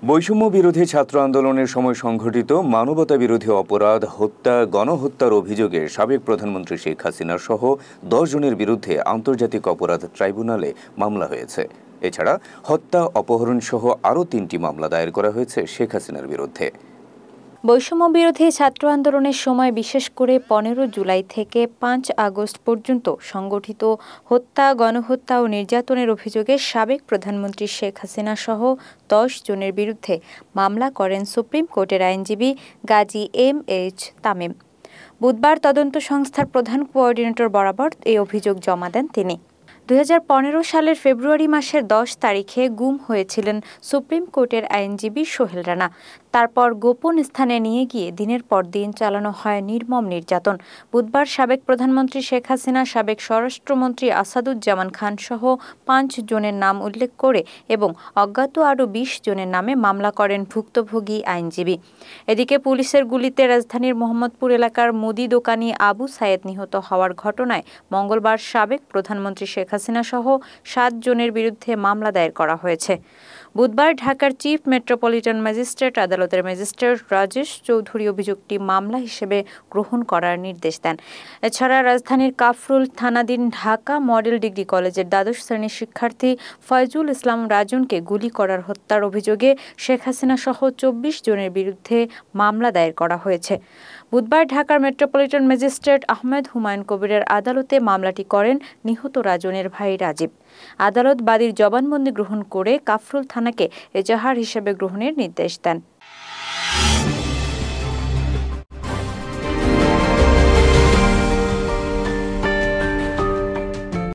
বৈষম্য বিরোধী ছাত্র আন্দোলনের সময় সংঘটিত মানবতা বিরোধী অপরাধ, হত্যা, গণহত্যার অভিযোগে সাবেক প্রধানমন্ত্রী শেখ হাসিনা সহ ১০ জনের বিরুদ্ধে আন্তর্জাতিক অপরাধ ট্রাইব্যুনালে মামলা হয়েছে। এছাড়া হত্যা, অপহরণ সহ আরও ৩টি মামলা দায়ের করা হয়েছে শেখ হাসিনার বিরুদ্ধে। বৈষম্য বিরোধী ছাত্র আন্দোলনের সময় বিশেষ করে ১৫ জুলাই থেকে ৫ আগস্ট পর্যন্ত সংগঠিত হত্যা, গণহত্যা ও নির্যাতনের অভিযোগে সাবেক প্রধানমন্ত্রী শেখ হাসিনা সহ ১০ জনের বিরুদ্ধে মামলা করেন সুপ্রিম কোর্টের আইনজীবী গাজী এম.এইচ. তামিম। বুধবার তদন্ত সংস্থার প্রধান কোঅর্ডিনেটর বরাবর এই অভিযোগ জমা দেন তিনি। ২০১৫ সালের ফেব্রুয়ারি মাসের ১০ তারিখে গুম হয়েছিলেন সুপ্রিম কোর্টের আইনজীবী সোহেল রানা। তারপর গোপন স্থানে নিয়ে গিয়ে দিনের পর দিন চালানো হয় নির্মম নির্যাতন। বুধবার সাবেক প্রধানমন্ত্রী শেখ হাসিনা, সাবেক স্বরাষ্ট্রমন্ত্রী আসাদুজ্জামান খান সহ ৫ জনের নাম উল্লেখ করে এবং অজ্ঞাত আরও ২০ জনের নামে মামলা করেন ভুক্তভোগী আইনজীবী। এদিকে পুলিশের গুলিতে রাজধানীর মোহাম্মদপুর এলাকার মুদি দোকানি আবু সায়েদ নিহত হওয়ার ঘটনায় মঙ্গলবার সাবেক প্রধানমন্ত্রী শেখ হাসিনা সহ ৭ জনের বিরুদ্ধে মামলা দায়ের করা হয়েছে। বুধবার ঢাকার চিফ মেট্রোপলিটন ম্যাজিস্ট্রেট আদালতের ম্যাজিস্ট্রেট রাজেশ চৌধুরী অভিযোগটি মামলা হিসেবে গ্রহণ করার নির্দেশ দেন। এছাড়া রাজধানীর কাফরুল থানাধীন ঢাকা মডেল ডিগ্রি কলেজের দ্বাদশ শ্রেণীর শিক্ষার্থী ফয়জুল ইসলাম রাজনকে গুলি করার হত্যার অভিযোগে শেখ হাসিনা সহ ২৪ জনের বিরুদ্ধে মামলা দায়ের করা হয়েছে। বুধবার ঢাকার মেট্রোপলিটন ম্যাজিস্ট্রেট আহমেদ হুমায়ুন কবিরের আদালতে মামলাটি করেন নিহত রাজনের ভাই রাজীব। আদালত বাদীর জবানবন্দি গ্রহণ করে কাফরুল থানাকে এজাহার হিসেবে গ্রহণের নির্দেশ দেন।